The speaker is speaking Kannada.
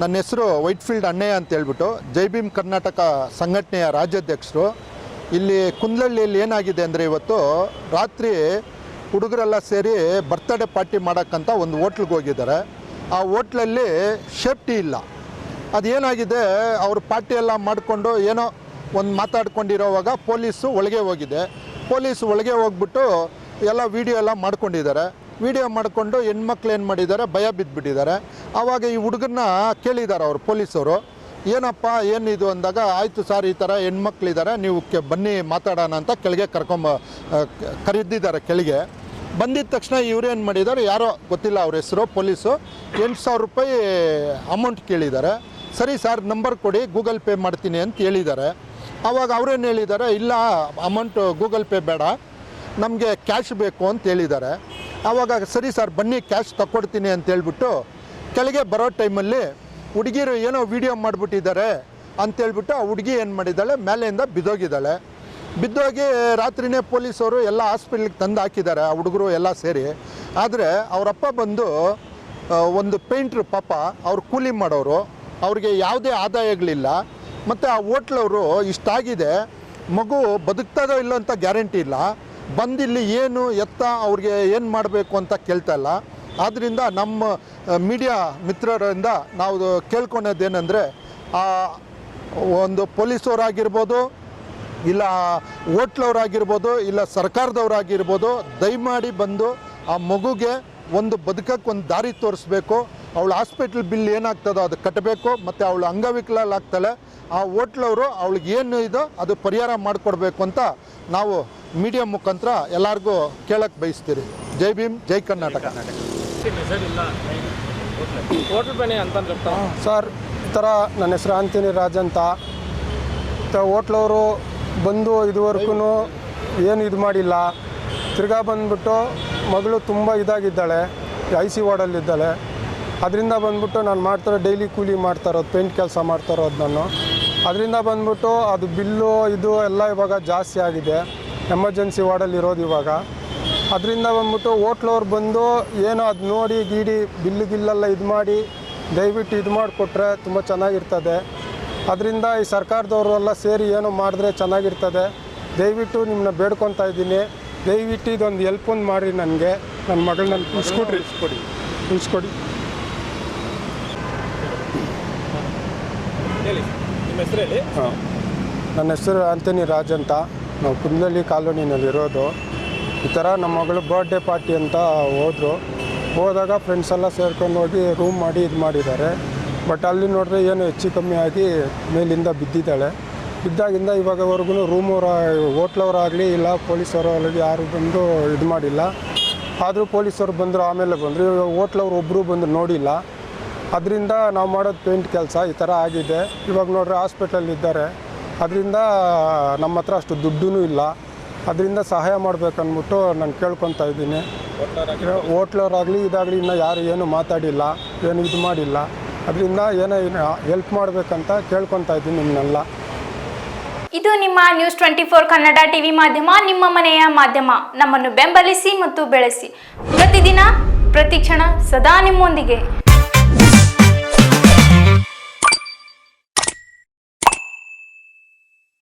ನನ್ನ ಹೆಸರು ವೈಟ್ಫೀಲ್ಡ್ ಅಣ್ಣಯ್ಯ ಅಂತ ಹೇಳ್ಬಿಟ್ಟು ಜೈ ಭೀಮ್ ಕರ್ನಾಟಕ ಸಂಘಟನೆಯ ರಾಜ್ಯಾಧ್ಯಕ್ಷರು. ಇಲ್ಲಿ ಕುಂದಳ್ಳಿಯಲ್ಲಿ ಏನಾಗಿದೆ ಅಂದರೆ ಇವತ್ತು ರಾತ್ರಿ ಹುಡುಗರೆಲ್ಲ ಸೇರಿ ಬರ್ತ್ಡೇ ಪಾರ್ಟಿ ಮಾಡೋಕ್ಕಂತ ಒಂದು ಹೋಟ್ಲಿಗೆ ಹೋಗಿದ್ದಾರೆ. ಆ ಹೋಟ್ಲಲ್ಲಿ ಸೇಫ್ಟಿ ಇಲ್ಲ. ಅದೇನಾಗಿದೆ, ಅವರು ಪಾರ್ಟಿ ಎಲ್ಲ ಮಾಡಿಕೊಂಡು ಏನೋ ಒಂದು ಮಾತಾಡ್ಕೊಂಡಿರೋವಾಗ ಪೊಲೀಸು ಒಳಗೆ ಹೋಗಿದೆ. ಪೊಲೀಸು ಒಳಗೆ ಹೋಗ್ಬಿಟ್ಟು ಎಲ್ಲ ವೀಡಿಯೋ ಎಲ್ಲ ಮಾಡ್ಕೊಂಡಿದ್ದಾರೆ. ವೀಡಿಯೋ ಮಾಡಿಕೊಂಡು ಹೆಣ್ಮಕ್ಳು ಏನು ಮಾಡಿದ್ದಾರೆ, ಭಯ ಬಿದ್ದುಬಿಟ್ಟಿದ್ದಾರೆ. ಆವಾಗ ಈ ಹುಡುಗನ್ನ ಕೇಳಿದ್ದಾರೆ ಅವರು ಪೊಲೀಸವರು, ಏನಪ್ಪ ಏನಿದು ಅಂದಾಗ, ಆಯಿತು ಸರ್ ಈ ಥರ ಹೆಣ್ಮಕ್ಳಿದ್ದಾರೆ, ನೀವು ಬನ್ನಿ ಮಾತಾಡೋಣ ಅಂತ ಕೆಳಗೆ ಕರೆದಿದ್ದಾರೆ. ಕೆಳಗೆ ಬಂದಿದ್ದ ತಕ್ಷಣ ಇವರೇನು ಮಾಡಿದ್ದಾರೆ, ಯಾರೋ ಗೊತ್ತಿಲ್ಲ ಅವ್ರ ಹೆಸರು, ಪೊಲೀಸು 8,000 ರೂಪಾಯಿ ಅಮೌಂಟ್ ಕೇಳಿದ್ದಾರೆ. ಸರಿ ಸರ್ ನಂಬರ್ ಕೊಡಿ, ಗೂಗಲ್ ಪೇ ಮಾಡ್ತೀನಿ ಅಂತ ಹೇಳಿದ್ದಾರೆ. ಆವಾಗ ಅವರೇನು ಹೇಳಿದ್ದಾರೆ, ಇಲ್ಲ ಅಮೌಂಟು ಗೂಗಲ್ ಪೇ ಬೇಡ, ನಮಗೆ ಕ್ಯಾಶ್ ಬೇಕು ಅಂತ ಹೇಳಿದ್ದಾರೆ. ಆವಾಗ ಸರಿ ಸರ್ ಬನ್ನಿ ಕ್ಯಾಶ್ ತಗೊಡ್ತೀನಿ ಅಂತ ಹೇಳ್ಬಿಟ್ಟು ಕೆಳಗೆ ಬರೋ ಟೈಮಲ್ಲಿ ಹುಡುಗಿರು ಏನೋ ವೀಡಿಯೋ ಮಾಡಿಬಿಟ್ಟಿದ್ದಾರೆ ಅಂತೇಳ್ಬಿಟ್ಟು ಆ ಹುಡುಗಿ ಏನು ಮಾಡಿದ್ದಾಳೆ, ಮೇಲೆಯಿಂದ ಬಿದ್ದೋಗಿದ್ದಾಳೆ. ಬಿದ್ದೋಗಿ ರಾತ್ರಿನೇ ಪೊಲೀಸವರು ಎಲ್ಲ ಹಾಸ್ಪಿಟ್ಲಿಗೆ ತಂದು ಹಾಕಿದ್ದಾರೆ, ಆ ಹುಡುಗರು ಎಲ್ಲ ಸೇರಿ. ಆದರೆ ಅವರಪ್ಪ ಬಂದು ಒಂದು ಪೇಂಟ್ರು, ಪಾಪ ಅವ್ರು ಕೂಲಿ ಮಾಡೋರು, ಅವ್ರಿಗೆ ಯಾವುದೇ ಆದಾಯಗಳಿಲ್ಲ. ಮತ್ತು ಆ ಹೋಟ್ಲವರು ಇಷ್ಟಾಗಿದೆ, ಮಗು ಬದುಕ್ತದೋ ಇಲ್ಲೋ ಅಂತ ಗ್ಯಾರಂಟಿ ಇಲ್ಲ, ಬಂದಿಲ್ಲಿ ಏನು ಎತ್ತ ಅವ್ರಿಗೆ ಏನು ಮಾಡಬೇಕು ಅಂತ ಕೇಳ್ತಾ ಇಲ್ಲ. ಆದ್ದರಿಂದ ನಮ್ಮ ಮೀಡಿಯಾ ಮಿತ್ರರಿಂದ ನಾವು ಕೇಳ್ಕೊಳೋದೇನೆಂದರೆ, ಒಂದು ಪೊಲೀಸವರಾಗಿರ್ಬೋದು, ಇಲ್ಲ ಹೋಟ್ಲವರಾಗಿರ್ಬೋದು, ಇಲ್ಲ ಸರ್ಕಾರದವರಾಗಿರ್ಬೋದು, ದಯಮಾಡಿ ಬಂದು ಆ ಮಗುಗೆ ಒಂದು ಬದುಕಕ್ಕೆ ಒಂದು ದಾರಿ ತೋರಿಸ್ಬೇಕು. ಅವಳು ಹಾಸ್ಪಿಟ್ಲ್ ಬಿಲ್ ಏನಾಗ್ತದೋ ಅದು ಕಟ್ಟಬೇಕು. ಮತ್ತು ಅವಳು ಅಂಗವಿಕಲಾಗ್ತಾಳೆ, ಆ ಹೋಟ್ಲವರು ಅವಳಿಗೆ ಏನು ಇದೋ ಅದು ಪರಿಹಾರ ಮಾಡಿಕೊಡ್ಬೇಕು ಅಂತ ನಾವು ಮೀಡಿಯಾ ಮುಖಾಂತರ ಎಲ್ಲರಿಗೂ ಕೇಳಕ್ಕೆ ಬಯಸ್ತೀರಿ. ಜೈ ಭೀಮ್, ಜೈ ಕರ್ನಾಟಕ. ಸರ್, ಈ ಥರ ನನ್ನ ಹೆಸರು ಆಂಟನಿ ರಾಜ್ ಅಂತ. ಹೋಟ್ಲವರು ಬಂದು ಇದುವರೆಗೂ ಏನು ಇದು ಮಾಡಿಲ್ಲ. ತಿರ್ಗಾ ಬಂದುಬಿಟ್ಟು ಮಗಳು ತುಂಬ ಇದಾಗಿದ್ದಾಳೆ, IC ವಾರ್ಡಲ್ಲಿದ್ದಾಳೆ. ಅದರಿಂದ ಬಂದ್ಬಿಟ್ಟು ನಾನು ಮಾಡ್ತಾರೋ ಡೈಲಿ ಕೂಲಿ ಮಾಡ್ತಾರೋದು, ಪೇಂಟ್ ಕೆಲಸ ಮಾಡ್ತಾರೋದು ನಾನು. ಅದರಿಂದ ಬಂದ್ಬಿಟ್ಟು ಅದು ಬಿಲ್ಲು ಇದು ಎಲ್ಲ ಇವಾಗ ಜಾಸ್ತಿ ಆಗಿದೆ, ಎಮರ್ಜೆನ್ಸಿ ವಾರ್ಡಲ್ಲಿರೋದು ಇವಾಗ. ಅದರಿಂದ ಬಂದ್ಬಿಟ್ಟು ಹೋಟ್ಲವ್ರು ಬಂದು ಏನೋ ಅದು ನೋಡಿ ಗೀಡಿ ಬಿಲ್ಲೆಲ್ಲ ಇದು ಮಾಡಿ ದಯವಿಟ್ಟು ಇದು ಮಾಡಿಕೊಟ್ರೆ ತುಂಬ ಚೆನ್ನಾಗಿರ್ತದೆ. ಅದರಿಂದ ಈ ಸರ್ಕಾರದವರು ಎಲ್ಲ ಸೇರಿ ಏನೋ ಮಾಡಿದ್ರೆ ಚೆನ್ನಾಗಿರ್ತದೆ. ದಯವಿಟ್ಟು ನಿಮ್ಮನ್ನ ಬೇಡ್ಕೊತಾ ಇದ್ದೀನಿ, ದಯವಿಟ್ಟು ಇದೊಂದು ಹೆಲ್ಪ್ ಒಂದು ಮಾಡಿರಿ ನನಗೆ. ನನ್ನ ಮಗಳನ್ನ ಇಸ್ಕೊಡಿ. ಹಾಂ, ನನ್ನ ಹೆಸರು ಆಂಟನಿ ರಾಜ್ ಅಂತ. ನಾವು ಕುಂದಳ್ಳಿ ಕಾಲೋನಿನಲ್ಲಿರೋದು. ಈ ಥರ ನಮ್ಮ ಮಗಳು ಬರ್ಡೇ ಪಾರ್ಟಿ ಅಂತ ಹೋದಾಗ ಫ್ರೆಂಡ್ಸ್ ಎಲ್ಲ ಸೇರ್ಕೊಂಡು ಹೋಗಿ ರೂಮ್ ಮಾಡಿ ಇದು ಮಾಡಿದ್ದಾರೆ. ಬಟ್ ಅಲ್ಲಿ ನೋಡಿದ್ರೆ ಏನು ಹೆಚ್ಚು ಕಮ್ಮಿ ಆಗಿ ಮೇಲಿಂದ ಬಿದ್ದಿದ್ದಾಳೆ. ಬಿದ್ದಾಗಿಂದ ಇವಾಗವರೆಗೂ ಹೋಟ್ಲವರಾಗಲಿ ಇಲ್ಲ ಪೊಲೀಸವರಾಗಲಿ ಯಾರು ಬಂದು ಇದು ಮಾಡಿಲ್ಲ. ಆದರೂ ಪೊಲೀಸವ್ರು ಬಂದರು, ಆಮೇಲೆ ಬಂದರು. ಇವಾಗ ಹೋಟ್ಲವ್ರು ಒಬ್ಬರು ಬಂದು ನೋಡಿಲ್ಲ. ಅದರಿಂದ ನಾವು ಮಾಡೋದು ಪೇಂಟ್ ಕೆಲಸ ಈ ಥರ ಆಗಿದೆ. ಇವಾಗ ನೋಡ್ರೆ ಹಾಸ್ಪಿಟಲಲ್ಲಿದ್ದಾರೆ. ಅದರಿಂದ ನಮ್ಮ ಹತ್ರ ಅಷ್ಟು ದುಡ್ಡೂ ಇಲ್ಲ. ಅದರಿಂದ ಸಹಾಯ ಮಾಡಬೇಕಂದ್ಬಿಟ್ಟು ನಾನು ಕೇಳ್ಕೊತಾ ಇದ್ದೀನಿ. ಹೋಟ್ಲವರಾಗಲಿ ಇದಾಗಲಿ ಇನ್ನೂ ಯಾರು ಏನು ಮಾತಾಡಿಲ್ಲ, ಏನು ಇದು ಮಾಡಿಲ್ಲ. ಅದರಿಂದ ಏನೋ ಹೆಲ್ಪ್ ಮಾಡಬೇಕಂತ ಕೇಳ್ಕೊತಾ ಇದ್ದೀನಿ ನಿಮ್ಮನ್ನೆಲ್ಲ. ಇದು ನಿಮ್ಮ ನ್ಯೂಸ್ 24 ಕನ್ನಡ ಟಿವಿ ಮಾಧ್ಯಮ, ನಿಮ್ಮ ಮನೆಯ ಮಾಧ್ಯಮ. ನಮ್ಮನ್ನು ಬೆಂಬಲಿಸಿ ಮತ್ತು ಬೆಳೆಸಿ. ಪ್ರತಿದಿನ ಪ್ರತಿಕ್ಷಣ ಸದಾ ನಿಮ್ಮೊಂದಿಗೆ.